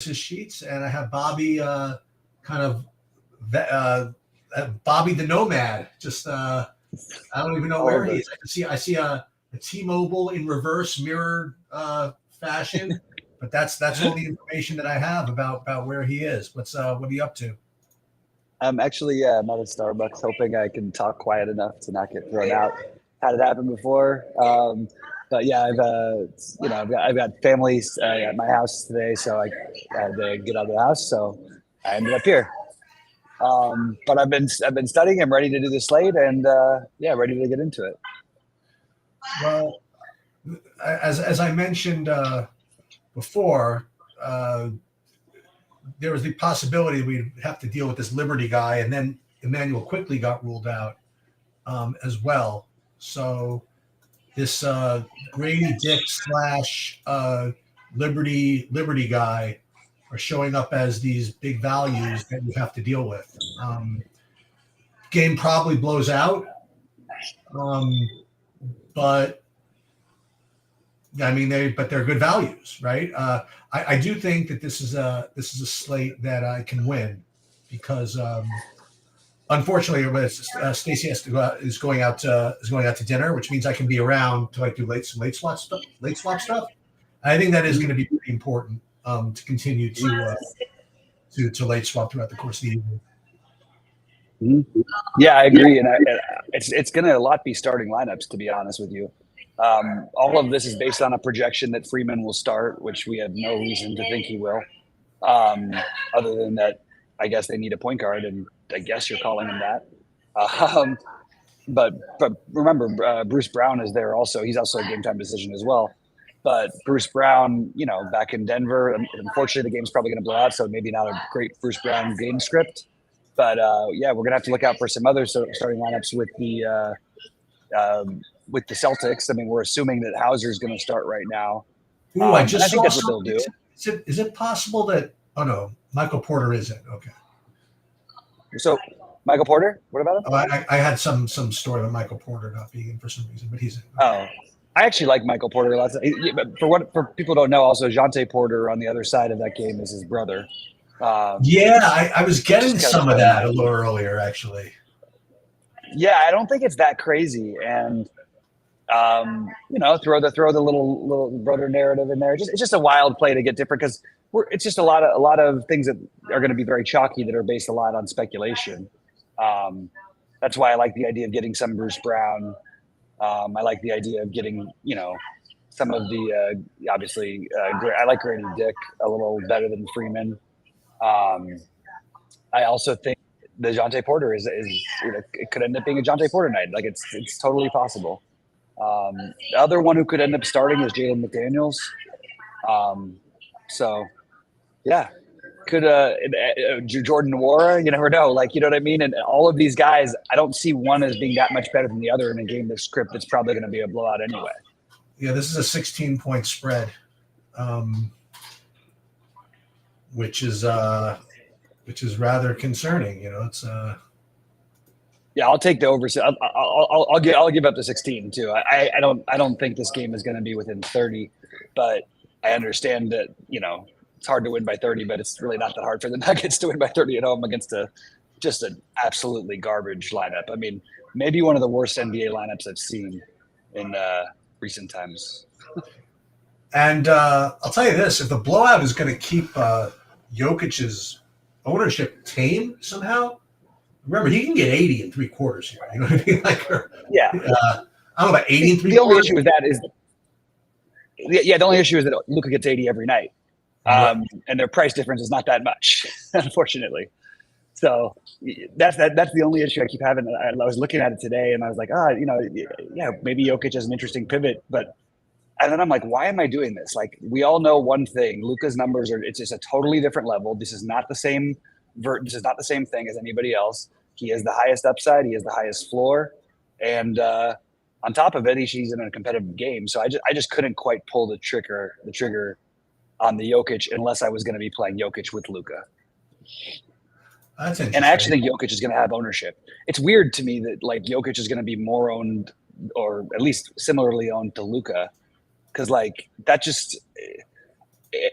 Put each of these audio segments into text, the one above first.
sheets, and I have Bobby kind of Bobby the Nomad. Just I don't even know where he is. I see a T-Mobile in reverse mirror fashion, but that's all the information that I have about where he is. What are you up to? I'm actually I'm at Starbucks, hoping I can talk quiet enough to not get thrown out. Had it happen before, but yeah, I've got family at my house today, so I had to get out of the house, so I ended up here. But I've been studying. I'm ready to do the slate, and ready to get into it. Well, as I mentioned before, there was the possibility we'd have to deal with this Liberty guy, and then Emmanuel quickly got ruled out as well. So this Grady Dick / Liberty guy are showing up as these big values that you have to deal with. Game probably blows out, but I mean they're good values, right? I do think that this is a slate that I can win because unfortunately Stacy has to go out, is going out to dinner, which means I can be around to do late swap stuff. I think that is going to be pretty important to continue to late swap throughout the course of the evening. Mm-hmm. Yeah, I agree, and it's going to a lot be starting lineups, to be honest with you. All of this is based on a projection that Freeman will start, which we have no reason to think he will. Other than that, I guess they need a point guard, and I guess you're calling him that. But remember, Bruce Brown is there also. He's also a game time decision as well. But Bruce Brown, back in Denver, unfortunately the game's probably going to blow out, so maybe not a great Bruce Brown game script. But we're going to have to look out for some other starting lineups with the Celtics. I mean, we're assuming that Hauser's going to start right now. I think that's what they'll do. Is it possible that? Oh no, Michael Porter isn't. Okay. So Michael Porter, what about him? Oh, I had some story about Michael Porter not being in for some reason, but he's in. Oh, I actually like Michael Porter a lot. But for people who don't know, also Jonte Porter on the other side of that game is his brother. I was getting some of that a little earlier, actually. Yeah, I don't think it's that crazy, and throw the little brother narrative in there. It's just a wild play to get different because it's just a lot of things that are going to be very chalky that are based a lot on speculation. That's why I like the idea of getting some Bruce Brown. I like the idea of getting some of the obviously I like Grady Dick a little better than Freeman. I also think the Jonte Porter is it could end up being a Jonte Porter night. Like it's totally possible. The other one who could end up starting is Jalen McDaniels. So yeah, could Jordan Nwora, you never know. Like, you know what I mean? And all of these guys, I don't see one as being that much better than the other in a game that's script that's probably going to be a blowout anyway. Yeah, this is a 16-point spread, which is rather concerning. It's Yeah, I'll take the over. I'll give up the 16 too. I don't think this game is going to be within 30, but I understand that it's hard to win by 30, but it's really not that hard for the Nuggets to win by 30 at home against just an absolutely garbage lineup. I mean, maybe one of the worst NBA lineups I've seen in recent times. And I'll tell you this: if the blowout is going to keep Jokic's ownership tame somehow. Remember, he can get 80 in 3 quarters here. You know what I mean? I don't know about 80 in 3 quarters. The only issue with that is, the only issue is that Luka gets 80 every night, and their price difference is not that much, unfortunately. So that's the only issue I keep having. I was looking at it today, and I was like, maybe Jokic is an interesting pivot, and then I'm like, why am I doing this? Like, we all know one thing: Luka's numbers it's just a totally different level. This is not the same. This is not the same thing as anybody else. He has the highest upside. He has the highest floor, and on top of it, he's in a competitive game. So I just couldn't quite pull the trigger on the Jokic unless I was going to be playing Jokic with Luka. That's interesting. And I actually think Jokic is going to have ownership. It's weird to me that Jokic is going to be more owned, or at least similarly owned to Luka, because that just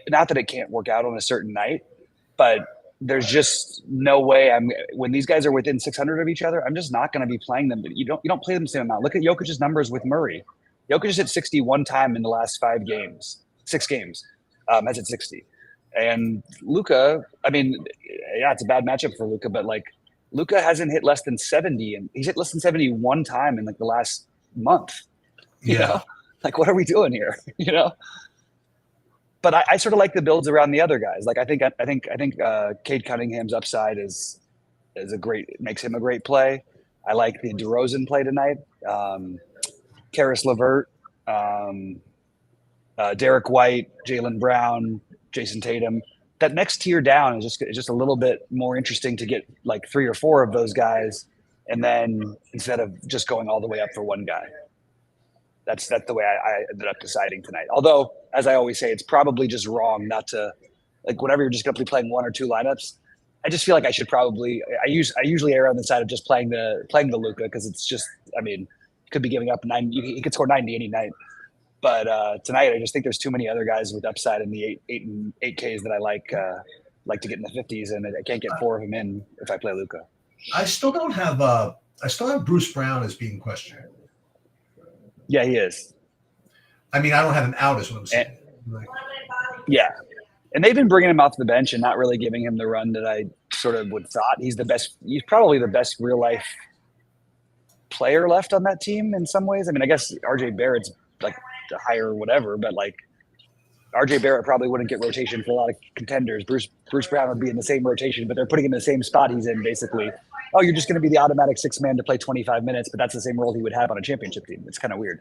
not that it can't work out on a certain night, but there's just no way when these guys are within 600 of each other, I'm just not going to be playing them. You don't play them the same amount. Look at Jokic's numbers with Murray. Jokic has hit 60 one time in the last 6 games, has hit 60. And Luka, I mean, yeah, it's a bad matchup for Luka, but like Luka hasn't hit less than 70, and he's hit less than 70 one time in like the last month. You know? Like, what are we doing here? You know? But I sort of like the builds around the other guys. Like I think Cade Cunningham's upside is makes him a great play. I like the DeRozan play tonight. Karis LeVert, Derek White, Jaylen Brown, Jason Tatum. That next tier down is just a little bit more interesting to get like 3 or 4 of those guys, and then instead of just going all the way up for one guy. That's the way I ended up deciding tonight. Although, as I always say, it's probably just wrong not to, like, whenever you're just going to be playing 1 or 2 lineups, I just feel like I should probably. I usually err on the side of just playing the Luka, because it's just, I mean, you could be giving up 9. He could score 90 any night. But tonight, I just think there's too many other guys with upside in the 8Ks that I like to get in the 50s, and I can't get 4 of them in if I play Luka. I still have Bruce Brown as being questioned. Yeah, he is. I mean, I don't have him out, is what I'm saying. Yeah. And they've been bringing him off the bench and not really giving him the run that I sort of would thought. He's probably the best real life player left on that team in some ways. I mean, I guess RJ Barrett's like the higher whatever, but like RJ Barrett probably wouldn't get rotation for a lot of contenders. Bruce Brown would be in the same rotation, but they're putting him in the same spot he's in, basically. Oh, you're just going to be the automatic 6-man to play 25 minutes, but that's the same role he would have on a championship team. It's kind of weird.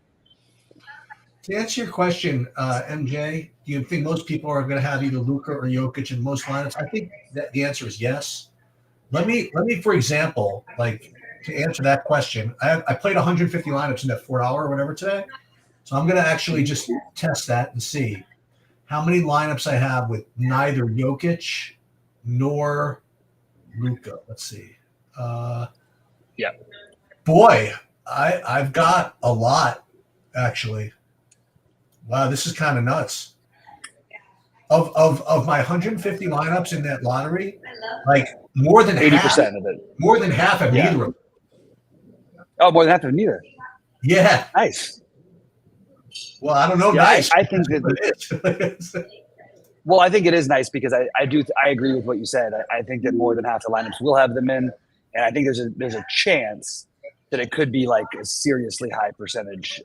To answer your question, MJ, do you think most people are going to have either Luka or Jokic in most lineups? I think that the answer is yes. Let me, for example, like, to answer that question, I played 150 lineups in that $4 or whatever today. So I'm going to actually just test that and see how many lineups I have with neither Jokic nor Luka. Let's see. Yeah. Boy, I've got a lot, actually. Wow, this is kind of nuts. Of my 150 lineups in that lottery, like more than 80% of it. More than half have neither of them. Oh, more than half of neither. Yeah. Nice. Well, I don't know. Yeah, nice. I think that. Well, I think it is nice because I agree with what you said. I think that more than half the lineups will have them in, and I think there's a chance that it could be like a seriously high percentage.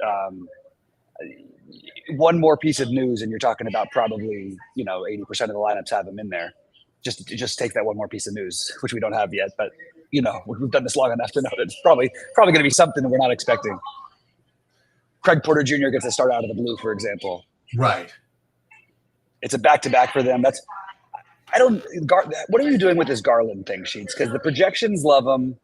One more piece of news, and you're talking about probably 80% of the lineups have them in there. Just take that one more piece of news, which we don't have yet, but we've done this long enough to know that it's probably going to be something that we're not expecting. Craig Porter Jr. gets a start out of the blue, for example. Right. It's a back-to-back for them. What are you doing with this Garland thing, Sheets? Because the projections love him.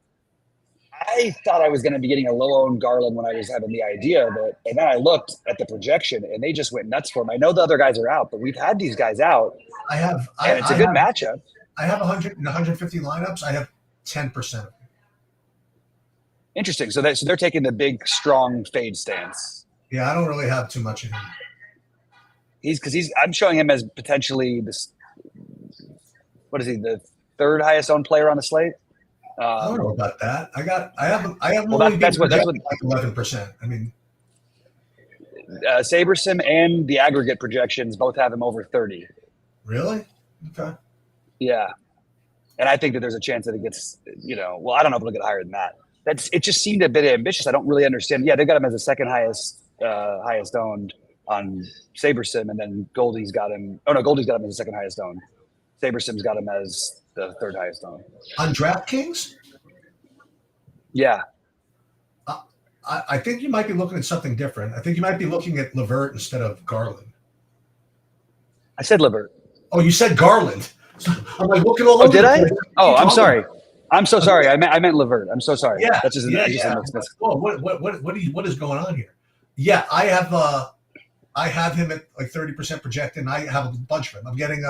I thought I was going to be getting a low-owned Garland when I was having the idea of it. And then I looked at the projection, and they just went nuts for him. I know the other guys are out, but we've had these guys out. It's a good matchup. I have 150 lineups. I have 10% of them. Interesting. So they're taking the big, strong fade stance. Yeah, I don't really have too much of him. I'm showing him as potentially this. What is he? The 3rd highest owned player on the slate. I don't know about that. I have. Well, that's what like 11%. I mean, Sabersim and the aggregate projections both have him over 30. Really? Okay. Yeah, and I think that there's a chance that it gets. Well, I don't know if it'll get higher than that. It just seemed a bit ambitious. I don't really understand. Yeah, they got him as the 2nd highest owned on Sabersim, and then Goldie's got him. Oh no, Goldie's got him as the 2nd highest owned. Sabersim's got him as the 3rd highest owned. On DraftKings? Yeah. I think you might be looking at something different. I think you might be looking at LeVert instead of Garland. I said LeVert. Oh, you said Garland. So I'm like looking all over. Oh, did I? Oh, I'm sorry. I'm so sorry. I meant LeVert. I'm so sorry. Yeah. That's just Well, what is going on here? Yeah, I have him at like 30% projected, and I have a bunch of them. I'm getting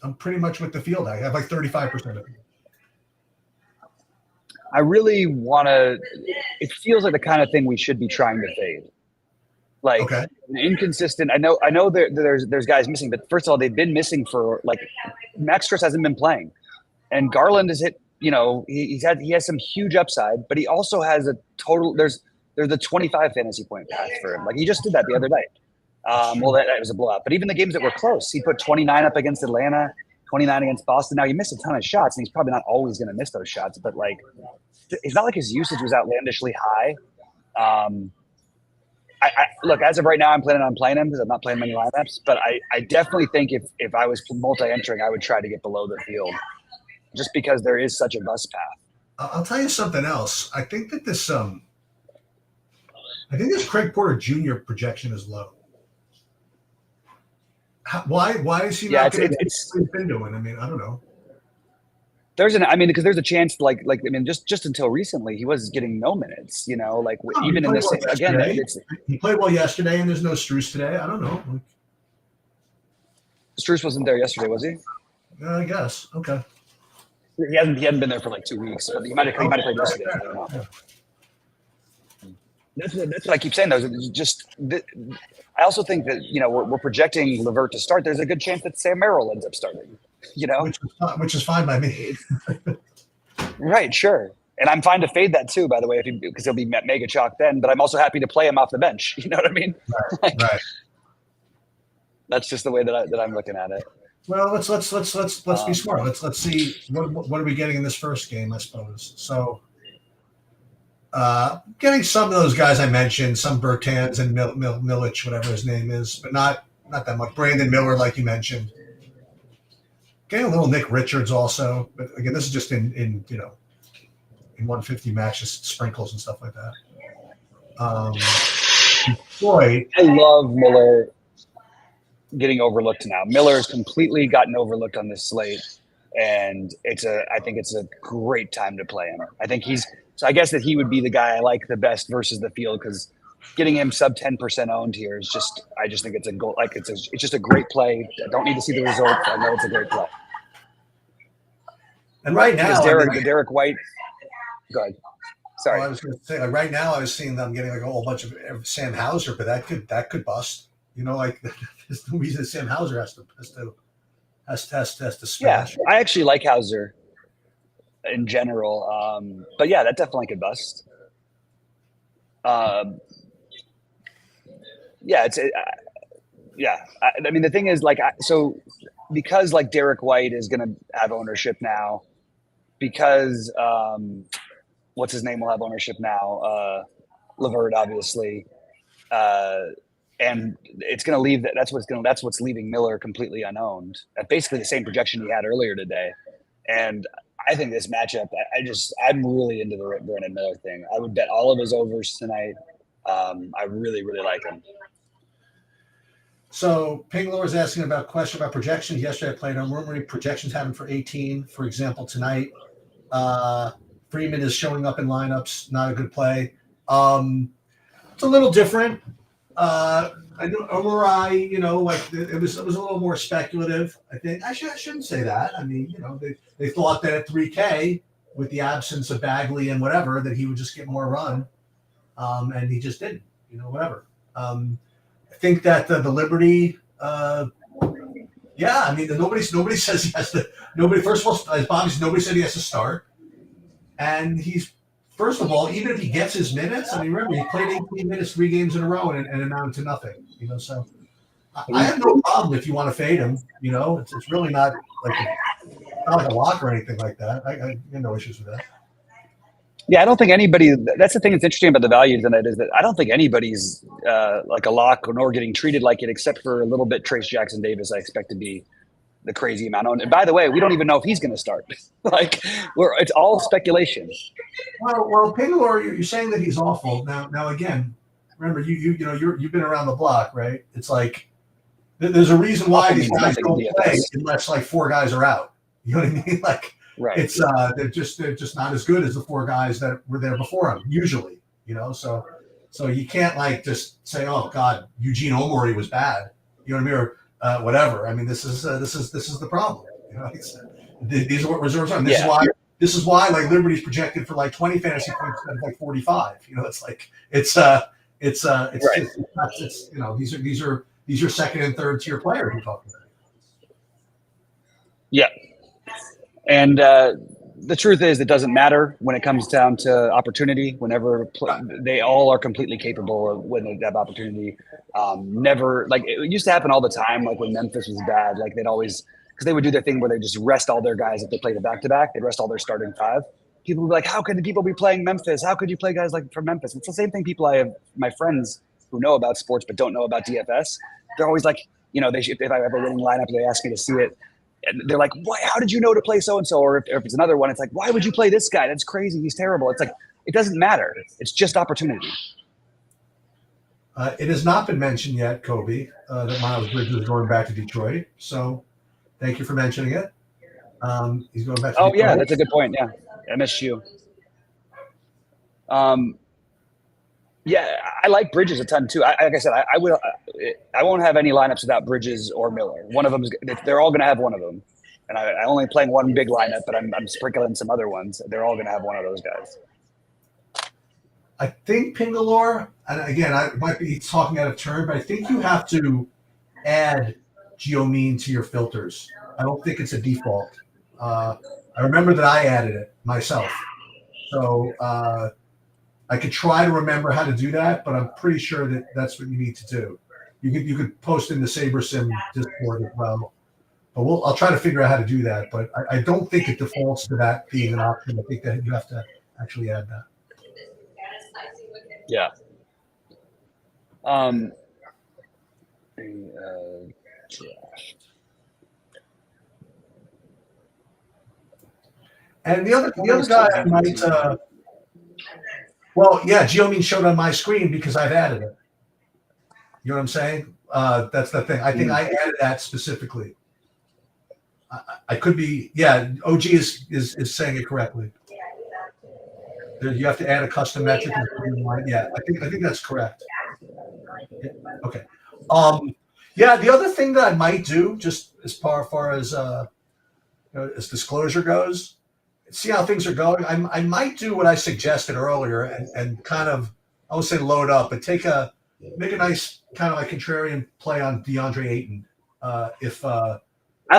I'm pretty much with the field. I have like 35% of them. I really want to. It feels like the kind of thing we should be trying to fade. Like Okay. inconsistent. I know there's guys missing, but first of all, they've been missing for like Max Stress hasn't been playing, and Garland has hit. You know, he has some huge upside, but he also has a total. There's a 25 fantasy point path for him. Like he just did that the other night. Well, that was a blowout. But even the games that were close, he put 29 up against Atlanta, 29 against Boston. Now he missed a ton of shots, and he's probably not always going to miss those shots. But like, it's not like his usage was outlandishly high. I look, as of right now, I'm planning on playing him because I'm not playing many lineups. But I definitely think if I was multi-entering, I would try to get below the field, just because there is such a bust path. I'll tell you something else. I think this Craig Porter Jr. projection is low. Why is he not going to do what he's been doing? I mean, I don't know. Because there's a chance, just until recently, he was getting no minutes. You know, like even in this again, he played well yesterday, and there's no Strus today. I don't know. Strus wasn't there yesterday, was he? I guess. Okay. He hadn't been there for like 2 weeks, but he might have played yesterday. I don't know. Yeah. That's what I keep saying though. I also think that we're projecting Levert to start. There's a good chance that Sam Merrill ends up starting. Which is fine by me. Right, sure, and I'm fine to fade that too. By the way, because he'll be mega chalk then. But I'm also happy to play him off the bench. You know what I mean? Right. That's just the way that I'm looking at it. Well, let's be smart. Let's see what are we getting in this first game, I suppose. So, getting some of those guys I mentioned, some Bertans and Milic, whatever his name is, but not that much. Brandon Miller, like you mentioned. Getting a little Nick Richards also, but again, this is just in 150 matches, sprinkles and stuff like that. Detroit. I love Miller getting overlooked now. Miller has completely gotten overlooked on this slate, and I think it's a great time to play him. I guess that he would be the guy I like the best versus the field, because getting him sub 10% owned here is I just think it's a goal. Like it's just a great play. I don't need to see the results. I know it's a great play. And right now, Derek White. Go ahead. Sorry. I was going to say, right now I was seeing them getting like a whole bunch of Sam Hauser, but that could bust. There's no reason Sam Hauser has to smash. Yeah, I actually like Hauser in general, but yeah, that definitely could bust. The thing is, because Derek White is going to have ownership now, because what's his name will have ownership now, Levert obviously, and it's going to leave that's what's leaving Miller completely unowned at basically the same projection he had earlier today. And I think this matchup, I'm really into the Brandon Miller thing. I would bet all of his overs tonight. I really, really like him. So Pingler was asking about question about projections. Yesterday I played on rumor projections having for 18. For example, tonight, Freeman is showing up in lineups. Not a good play. It's a little different. I know Omarai, it was a little more speculative. I think I shouldn't say that. I mean, they thought that at 3K with the absence of Bagley and whatever that he would just get more run, and he just didn't. Whatever. I think that the Liberty, nobody says he has to. Nobody. First of all, as Bobby said, nobody said he has to start, and he's. First of all, even if he gets his minutes, I mean, remember, he played 18 minutes 3 games in a row and amounted to nothing, so I have no problem if you want to fade him, it's really not like a lock or anything like that. I have no issues with that. Yeah, I don't think anybody, that's the thing that's interesting about the values in it, is that I don't think anybody's like a lock nor getting treated like it, except for a little bit Trace Jackson Davis. I expect to be the crazy amount owned. And by the way, we don't even know if he's going to start. It's all speculation. Well, Pingler, you're saying that he's awful. Now again, remember you've been around the block, right? It's like there's a reason why these guys don't play unless 4 guys are out. You know what I mean? Right. It's they're just not as good as the 4 guys that were there before him usually. So you can't just say, oh God, Eugene Omori was bad. You know what I mean? Or whatever. I mean, this is the problem. These are what reserves are. This is why Liberty's projected for 20 fantasy points instead of 45. It's Right. just it's these are second and third tier players we're talking about. Yeah. And the truth is, it doesn't matter when it comes down to opportunity. Whenever they all are completely capable of when they have opportunity. Never like it used to happen all the time. Like when Memphis was bad, like they'd always because they would do their thing where they just rest all their guys if they played a back to back. They'd rest all their starting five. People would be like, "How could the people be playing Memphis? How could you play guys like from Memphis?" It's the same thing. People I have my friends who know about sports but don't know about DFS. They're always like, if I have a winning lineup, they ask me to see it. And they're like, "Why? How did you know to play so and so?" Or if it's another one, it's like, "Why would you play this guy? That's crazy. He's terrible." It's like it doesn't matter. It's just opportunity. It has not been mentioned yet, Kobe, that Miles Bridges is going back to Detroit. So thank you for mentioning it. He's going back to Oh Detroit. yeah, that's a good point. Yeah, MSU. Yeah, I like Bridges a ton too. Like I said, I won't have any lineups without Bridges or Miller. One of them, they're all going to have one of them. And I only playing one big lineup, but I'm sprinkling some other ones. They're all going to have one of those guys. I think Pingalore, and again, I might be talking out of turn, but I think you have to add Geomean to your filters. I don't think it's a default. I remember that I added it myself. So I could try to remember how to do that, but I'm pretty sure that that's what you need to do. You could post in the SaberSim Discord as well. But I'll try to figure out how to do that. But I don't think it defaults to that being an option. I think that you have to actually add that. Yeah. And the other guy I might Geomean showed on my screen because I've added it. You know what I'm saying? That's the thing. I think I added that specifically. I could be, OG is saying it correctly. You have to add a custom metric. Yeah, I think that's correct. Okay. The other thing that I might do, just as far as as disclosure goes, see how things are going. I might do what I suggested earlier and kind of, I would say load up, but make a nice kind of like contrarian play on DeAndre Ayton. I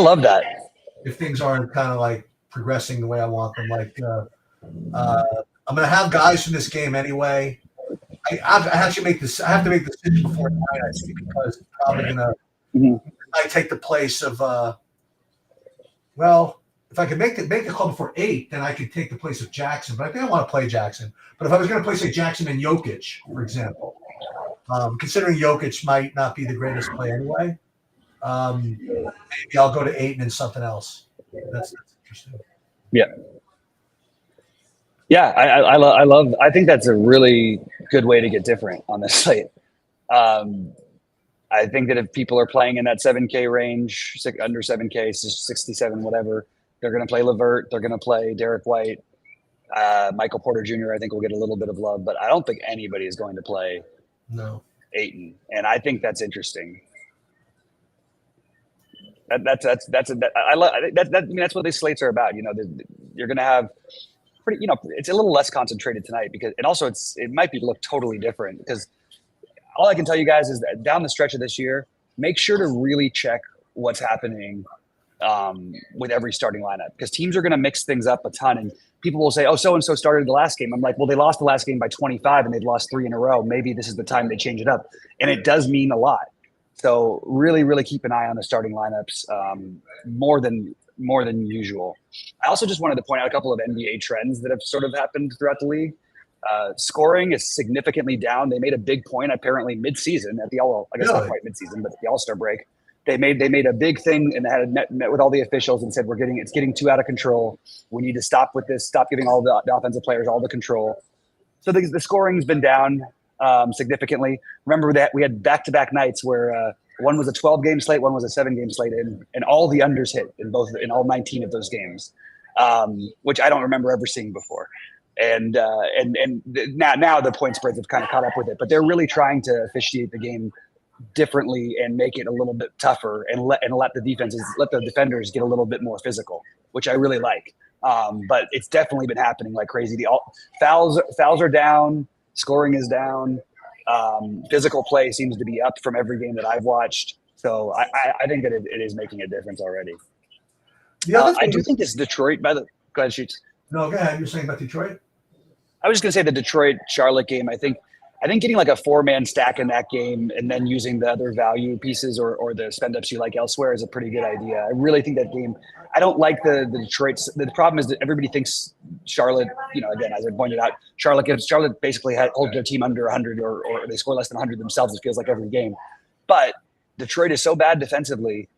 love that. If things aren't kind of like progressing the way I want them, like I'm going to have guys from this game anyway. I have to make this decision before tonight, I think, because it's probably going to take the place of if I could make the call before 8, then I could take the place of Jackson. But I think I want to play Jackson. But if I was going to play, say, Jackson and Jokic, for example, considering Jokic might not be the greatest play anyway, maybe I'll go to 8 and something else. That's interesting. Yeah. Yeah, I think that's a really good way to get different on this slate. I think that if people are playing in that 7K range, under 7K, 67, whatever, they're going to play LeVert. They're going to play Derek White. Michael Porter Jr., I think, will get a little bit of love, but I don't think anybody is going to play Ayton. And I think that's interesting. That's what these slates are about. You're going to have pretty, it's a little less concentrated tonight because, and also it might look totally different because all I can tell you guys is that down the stretch of this year, make sure to really check what's happening with every starting lineup because teams are going to mix things up a ton. And people will say, oh, so-and-so started the last game. I'm like, well, they lost the last game by 25 and they've lost 3 in a row. Maybe this is the time they change it up. And it does mean a lot. So really, really keep an eye on the starting lineups more than usual. I also just wanted to point out a couple of NBA trends that have sort of happened throughout the league. Scoring is significantly down. They made a big point apparently mid-season at the not quite mid-season, but the All-Star break. They made a big thing and had met with all the officials and said it's getting too out of control. We need to stop with this. Stop giving all the offensive players all the control. So the scoring's been down significantly. Remember that we had back-to-back nights where one was a 12-game slate, one was a 7-game slate, and all the unders hit in all 19 of those games, which I don't remember ever seeing before. And now the point spreads have kind of caught up with it, but they're really trying to officiate the game differently and make it a little bit tougher and let the defenders get a little bit more physical, which I really like. But it's definitely been happening like crazy. Fouls are down, scoring is down. Physical play seems to be up from every game that I've watched. So I think that it is making a difference already. The other I thing do is, think this Detroit, go ahead, Shoots. no, go ahead. You're saying about Detroit? I was just going to say the Detroit Charlotte game. I think getting like a 4-man stack in that game and then using the other value pieces or the spend ups you like elsewhere is a pretty good idea. I really think that game. I don't like the Detroit. The problem is that everybody thinks Charlotte. Again, as I pointed out, Charlotte basically holds their team under 100 or they score less than 100 themselves. It feels like every game, but Detroit is so bad defensively.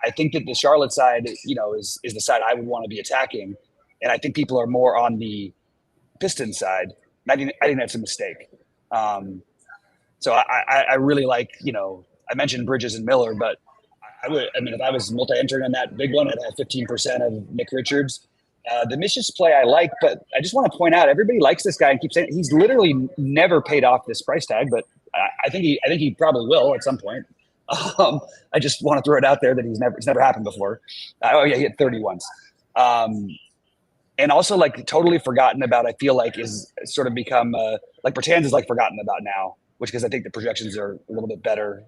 I think that the Charlotte side, is the side I would want to be attacking. And I think people are more on the Pistons side. I think that's a mistake. So I really like, I mentioned Bridges and Miller, but if I was multi-entering on that big one, I'd have 15% of Nick Richards. The Micious play I like, but I just want to point out, everybody likes this guy and keeps saying he's literally never paid off this price tag, but I think he probably will at some point. I just want to throw it out there that it's never happened before. He hit 30 once. And also like totally forgotten about, I feel like is sort of become like Bertans is like forgotten about now, because I think the projections are a little bit better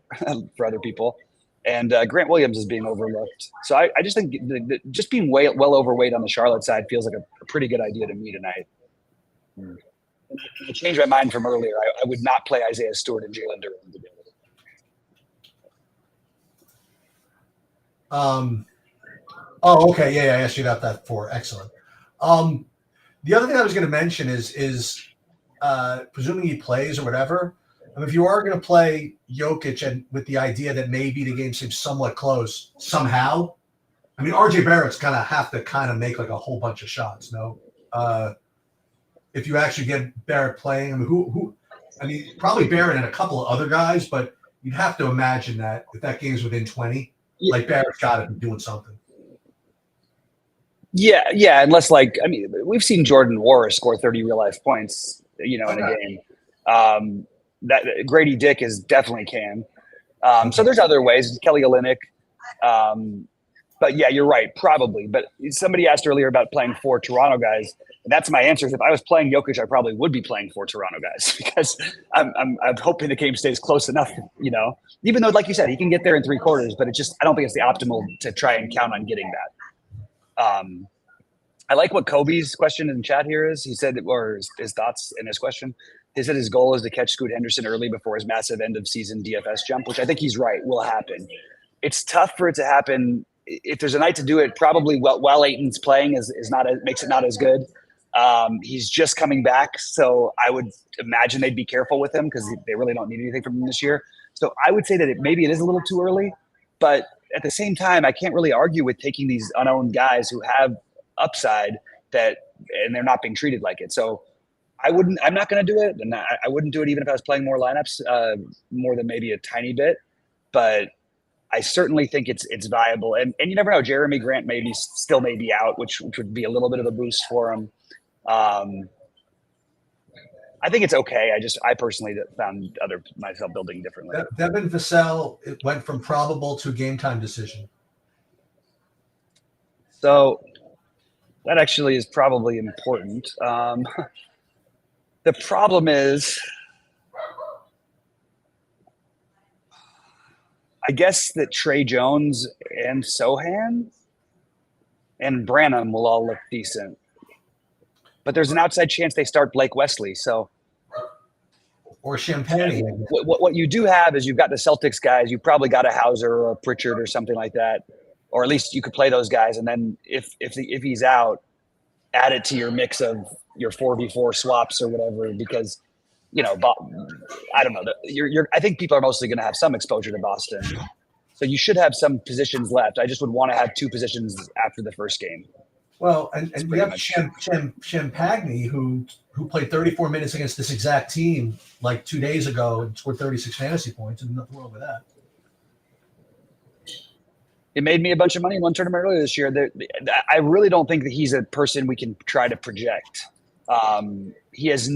for other people. And Grant Williams is being overlooked. So I just think just being well overweight on the Charlotte side feels like a pretty good idea to me tonight. I changed my mind from earlier. I would not play Isaiah Stewart and Jalen Duren together. Oh, okay. Yeah, I asked you about that before. Excellent. The other thing I was going to mention is presuming he plays or whatever. If you are going to play Jokic and with the idea that maybe the game seems somewhat close somehow, RJ Barrett's going to have to make like a whole bunch of shots. No, if you actually get Barrett playing, probably Barrett and a couple of other guys, but you'd have to imagine that if that game's within 20, like Barrett's got to be doing something. Yeah, unless we've seen Jordan Morris score 30 real life points, in a game. That Grady Dick is definitely can. So there's other ways. Kelly Olynyk. But yeah, you're right, probably. But somebody asked earlier about playing 4 Toronto guys. And that's my answer. If I was playing Jokic, I probably would be playing 4 Toronto guys because I'm hoping the game stays close enough, even though, like you said, he can get there in 3 quarters, but I don't think it's the optimal to try and count on getting that. I like what Kobe's question in chat here is. He said, or his thoughts in his question. He said his goal is to catch Scoot Henderson early before his massive end of season DFS jump, which I think he's right will happen. It's tough for it to happen. If there's a night to do it, probably while Ayton's playing makes it not as good. He's just coming back, so I would imagine they'd be careful with him because they really don't need anything from him this year. So I would say that maybe it is a little too early, but at the same time, I can't really argue with taking these unowned guys who have upside and they're not being treated like it. So I'm not going to do it. And I wouldn't do it even if I was playing more lineups, more than maybe a tiny bit, but I certainly think it's viable. And you never know, Jeremy Grant may be out, which would be a little bit of a boost for him. I think it's okay. I personally found myself building differently. Devin Vassell, it went from probable to game time decision. So that actually is probably important. The problem is, I guess that Trey Jones and Sohan and Branham will all look decent. But there's an outside chance they start Blake Wesley. Or Champagne. What you do have is you've got the Celtics guys. You've probably got a Hauser or a Pritchard or something like that. Or at least you could play those guys. And then if he's out, add it to your mix of your 4v4 swaps or whatever, because, I don't know. I think people are mostly going to have some exposure to Boston. So you should have some positions left. I just would want to have 2 positions after the first game. Well, and we have Champagne, who played 34 minutes against this exact team like 2 days ago and scored 36 fantasy points, and nothing wrong with that. It made me a bunch of money in one tournament earlier this year. I really don't think that he's a person we can try to project. There's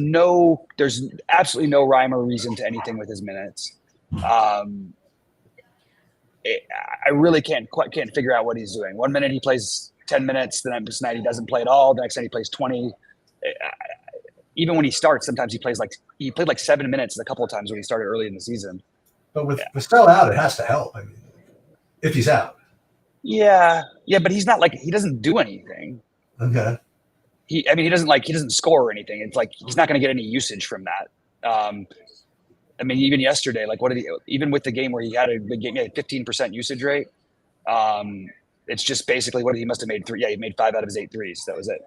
absolutely no rhyme or reason to anything with his minutes. I really can't figure out what he's doing. 1 minute he plays 10 minutes, the next night he doesn't play at all. The next night he plays 20. even when he starts, sometimes he played like 7 minutes a couple of times when he started early in the season. But with Vassell out, it has to help. I mean, if he's out. Yeah, but he's not he doesn't do anything. Okay. He doesn't score or anything. It's like he's not going to get any usage from that. I mean, even yesterday, even with the game where he had a big game, he had a 15% usage rate. It's just basically he must have made 3. Yeah, he made 5 out of his 8 threes. That was it.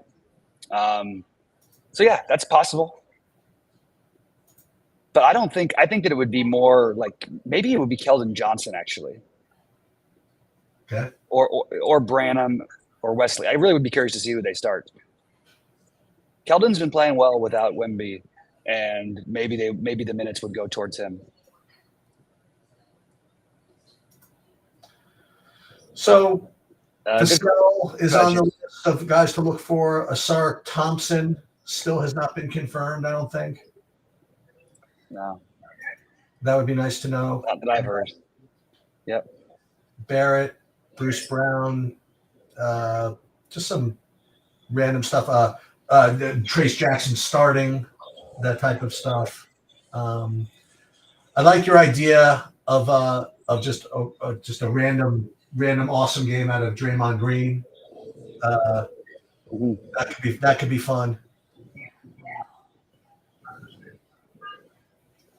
So yeah, that's possible. But I think that it would be more maybe it would be Keldon Johnson actually. Okay. Or Branham or Wesley. I really would be curious to see who they start. Keldon's been playing well without Wemby, and maybe the minutes would go towards him. So Vassell is on the list of guys to look for. Asar Thompson still has not been confirmed, I don't think. No. That would be nice to know. Not that I've heard. Yep. Barrett, Bruce Brown, just some random stuff. Trace Jackson starting, that type of stuff. I like your idea of just a random awesome game out of Draymond Green. That could be fun.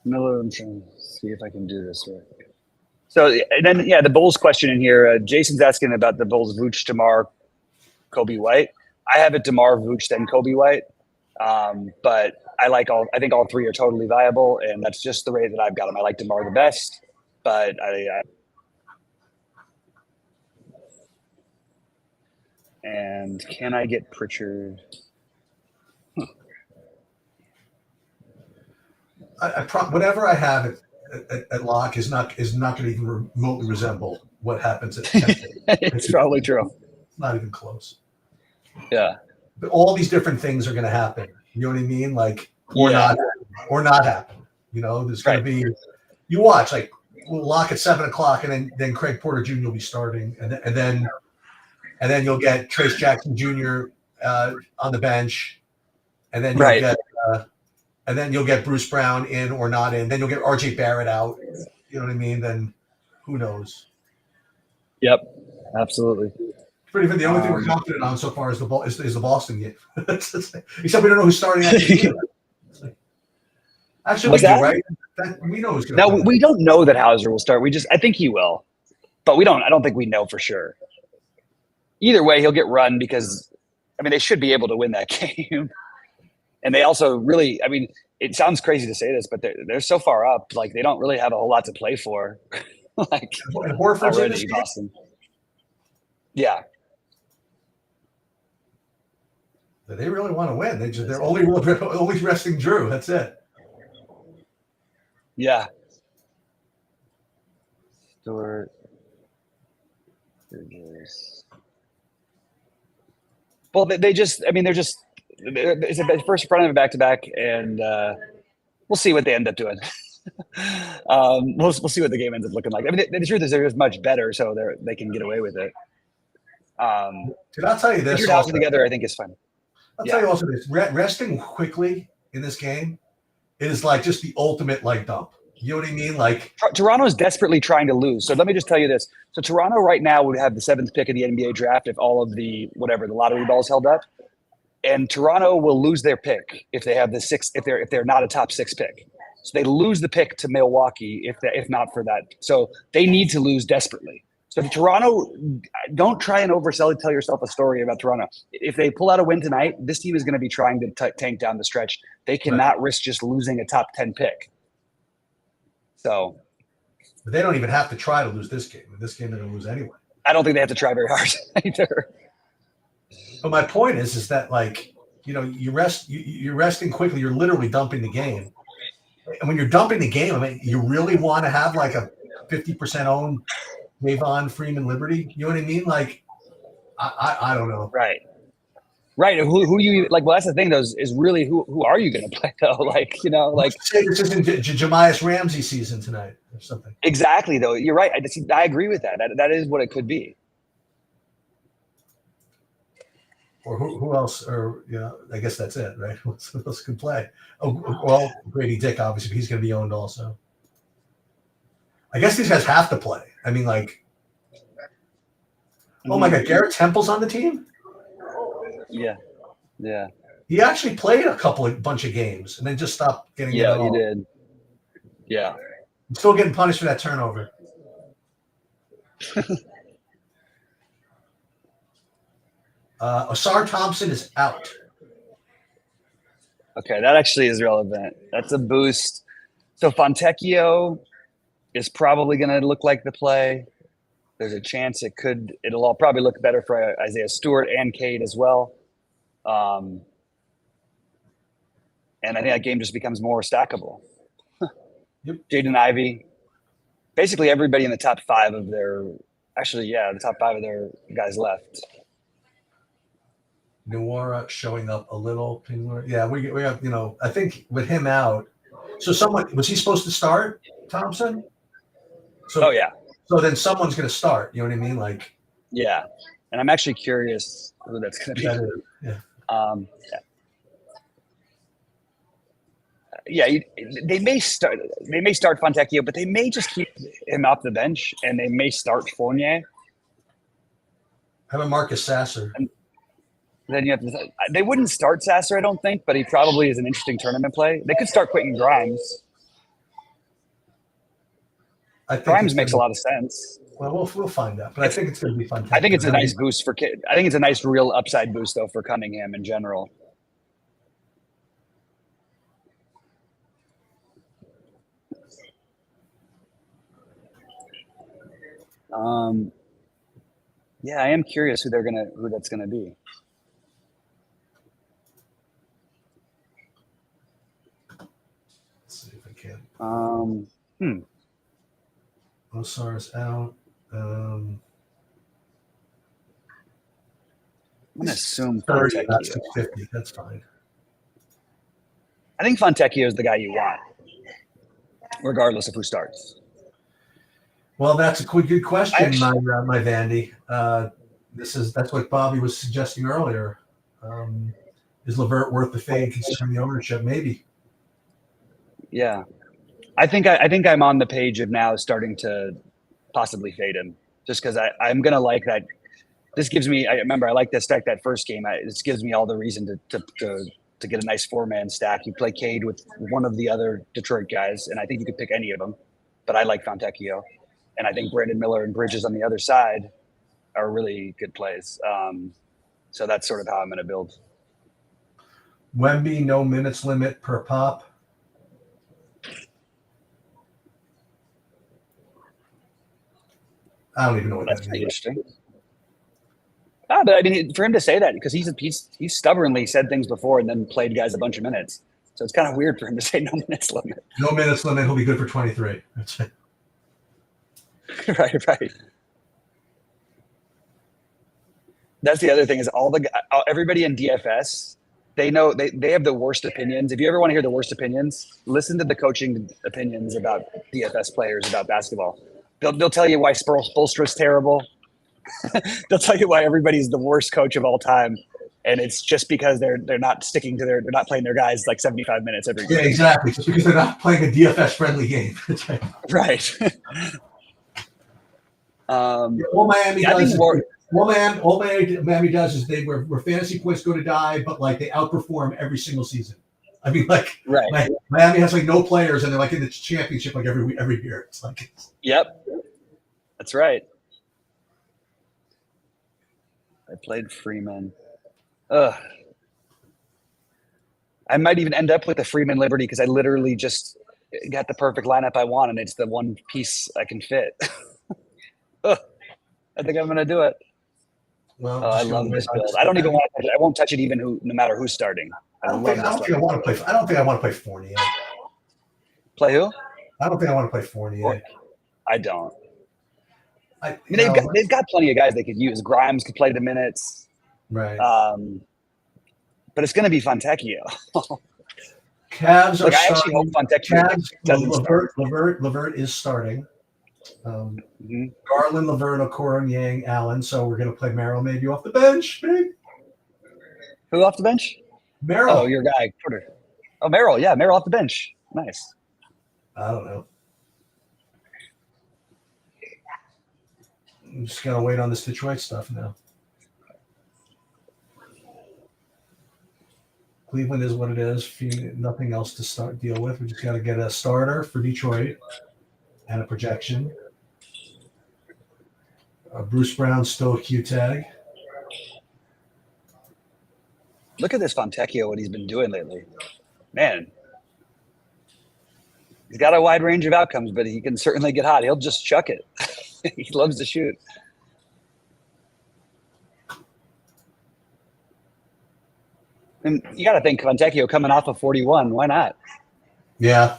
Miller, I'm trying to see if I can do this right. So, and then, the Bulls question in here. Jason's asking about the Bulls: Vooch, DeMar, Kobe White. I have it DeMar, Vooch, then Kobe White. But I think all 3 are totally viable, and that's just the way that I've got them. I like DeMar the best, but and can I get Pritchard? Whatever I have at lock is not going to even remotely resemble what happens at 10. It's probably true. It's not even close. Yeah. But all these different things are going to happen. You know what I mean? Not happen. You know, there's going to be. You watch we'll lock at 7:00, and then Craig Porter Jr. will be starting, and then you'll get Trace Jackson Jr. On the bench, and then you'll get. And then you'll get Bruce Brown in or not in. Then you'll get RJ Barrett out. You know what I mean? Then who knows? Yep, absolutely. Pretty even the only thing we're confident on so far is the Boston game. Except we don't know who's starting at the game. Actually, we do, right? We know who's going to. No, we don't know that Hauser will start. I think he will, but we don't. I don't think we know for sure. Either way, he'll get run because, they should be able to win that game. And they also really, it sounds crazy to say this, but they're so far up, they don't really have a whole lot to play for. Horford's in this Boston. Yeah. They really want to win. They're only resting Drew. That's it. Yeah. Stewart. Well, they're just. It's a first front of a back-to-back, and we'll see what they end up doing. We'll see what the game ends up looking like. The truth is they're just much better, so they can get away with it. Dude, I'll tell you this. Also, together, I think is fun. I'll tell you also this: resting quickly in this game is just the ultimate dump. You know what I mean? Toronto is desperately trying to lose. So let me just tell you this: so Toronto right now would have the 7th pick of the NBA draft if all of the lottery balls held up. And Toronto will lose their pick if they have the 6th, if they're not a top 6 pick. So they lose the pick to Milwaukee if not for that. So they need to lose desperately. So Toronto, don't try and tell yourself a story about Toronto. If they pull out a win tonight, this team is going to be trying to tank down the stretch. They cannot risk just losing a top 10 pick. So, but they don't even have to try to lose this game. This game they're going to lose anyway. I don't think they have to try very hard either. But my point is that you're resting quickly. You're literally dumping the game, and when you're dumping the game, you really want to have a 50% owned Javon Freeman Liberty. You know what I mean? I don't know. Right. Who you well? That's the thing, though, is really who are you going to play though? Say this isn't Jemias Ramsey season tonight or something. Exactly, though. You're right. I agree with that. That is what it could be. or who else? Or I guess that's it, right? Who else can play? Oh, well, Grady Dick, obviously, he's going to be owned also. I guess these guys have to play. I mean, like, oh my God, Garrett Temple's on the team. Yeah. He actually played a bunch of games and then just stopped getting it at all. He did. Yeah. I'm still getting punished for that turnover. Asar Thompson is out. Okay, that actually is relevant. That's a boost. So Fontecchio is probably going to look like the play. There's a chance it'll all probably look better for Isaiah Stewart and Cade as well. And I think that game just becomes more stackable. Yep. Jaden Ivey, basically everybody in the top 5 of their guys left. Nuora showing up a little. Yeah, we have, I think with him out. So was he supposed to start, Thompson? So then someone's going to start. You know what I mean? Like. Yeah, and I'm actually curious who that's going to be. They may start Fontecchio, but they may just keep him off the bench, and they may start Fournier. How about Marcus Sasser? And then they wouldn't start Sasser, I don't think, but he probably is an interesting tournament play. They could start Quentin Grimes. Grimes makes a lot of sense. Well, we'll find out, but I think it's going to be fun. I think it's a nice boost for Kid. I think it's a nice real upside boost though for Cunningham in general. I am curious who that's gonna be. Let's see if I can. Osar's out. I'm gonna assume 30. That's 50. That's fine. I think Fontecchio is the guy you want, regardless of who starts. Well, that's a good question, my Vandy. That's what Bobby was suggesting earlier. Is LeVert worth the fade considering the ownership? Maybe. Yeah, I think I'm on the page of now starting to possibly fade him, just because I'm gonna like that. This gives me. I remember I like to stack that first game. This gives me all the reason to get a nice 4-man stack. You play Cade with one of the other Detroit guys, and I think you could pick any of them. But I like Fontecchio. And I think Brandon Miller and Bridges on the other side are really good plays. So that's sort of how I'm going to build. Wemby, no minutes limit per pop. I don't even know what that's that means. Interesting. But I mean, for him to say that, because he's stubbornly said things before and then played guys a bunch of minutes. So it's kind of weird for him to say no minutes limit. No minutes limit. He'll be good for 23. That's it. Right. That's the other thing is everybody in DFS, they know they have the worst opinions. If you ever want to hear the worst opinions, listen to the coaching opinions about DFS players about basketball. They'll tell you why Spoelstra's terrible. They'll tell you why everybody's the worst coach of all time, and it's just because they're not they're not playing their guys like 75 minutes every game. Yeah, exactly. Just because they're not playing a DFS friendly game. Right. All Miami does is where fantasy points go to die, but like they outperform every single season. I mean, like Miami has like no players, and they're like in the championship like every year. It's like, yep, that's right. I played Freeman. I might even end up with the Freeman Liberty because I literally just got the perfect lineup I want, and it's the one piece I can fit. I think I'm going to do it. Well, I love this build. I don't even want to touch it. I won't touch it no matter who's starting. I don't think I want to play Fournier. Play who? I don't think I want to play Fournier. I don't. I mean, they've got plenty of guys they could use. Grimes could play the minutes. Right. But it's going to be Fontecchio. Cavs are I actually hope Fontecchio doesn't start. LeVert is starting. Garland, LeVert, Okoro, Yang, Allen. So we're going to play Merrill maybe off the bench. Maybe. Who off the bench? Merrill. Oh, your guy, Porter. Oh, Merrill. Yeah, Merrill off the bench. Nice. I don't know. I'm just gotta wait on this Detroit stuff now. Cleveland is what it is. Nothing else to deal with. We just got to get a starter for Detroit and a projection. Bruce Brown still a Q tag. Look at this Fontecchio, what he's been doing lately. Man. He's got a wide range of outcomes, but he can certainly get hot. He'll just chuck it. He loves to shoot. And you got to think Fontecchio coming off of 41. Why not? Yeah.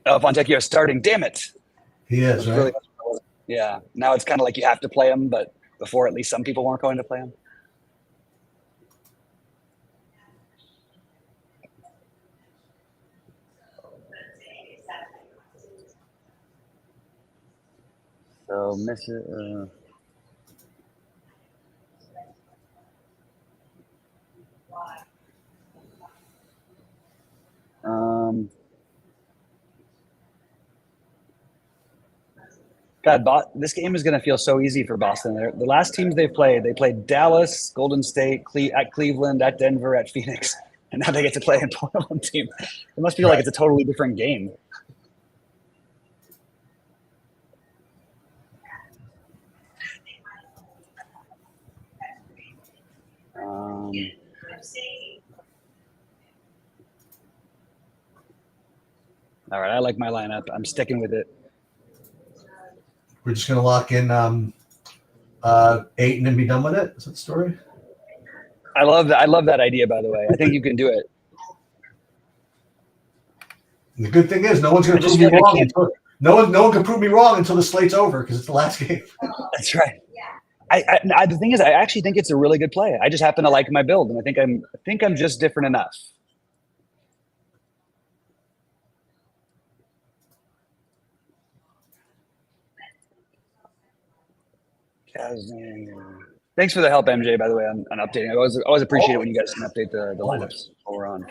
Oh, Fontecchio starting. Damn it. He is, right? Really, yeah. Now it's kind of like you have to play him, but before at least some people weren't going to play him. So miss it. God, this game is going to feel so easy for Boston. The last teams they played Dallas, Golden State, at Cleveland, at Denver, at Phoenix, and now they get to play a Portland team. It must feel like it's a totally different game. All right, I like my lineup. I'm sticking with it. We're just going to lock in Ayton and be done with it. Is that the story? I love that. I love that idea, by the way. I think you can do it. And the good thing is, no one's going to prove me wrong. No one can prove me wrong until the slate's over because it's the last game. That's right. The thing is, I actually think it's a really good play. I just happen to like my build, and I think I'm just different enough. Thanks for the help, MJ, by the way, on updating. I always appreciate it when you guys can update the lineups while we're on.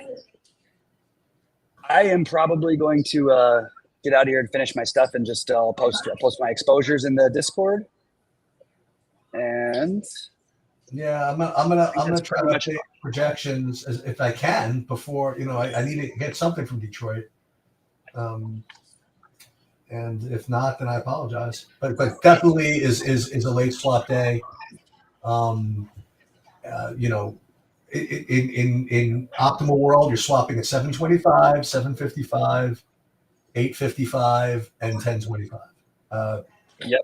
I am probably going to get out of here and finish my stuff and just post my exposures in the Discord. And yeah, I'm gonna try to update projections if I can before I need to get something from Detroit. And if not, then I apologize. But definitely is a late swap day. In optimal world, you're swapping at 725, 755, 855, and 1025. Yep.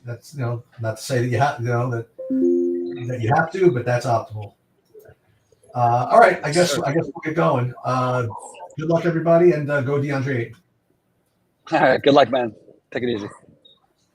That's not to say that you have that you have to, but that's optimal. All right, I guess we'll get going. Good luck, everybody, and go DeAndre. All right, good luck, man. Take it easy.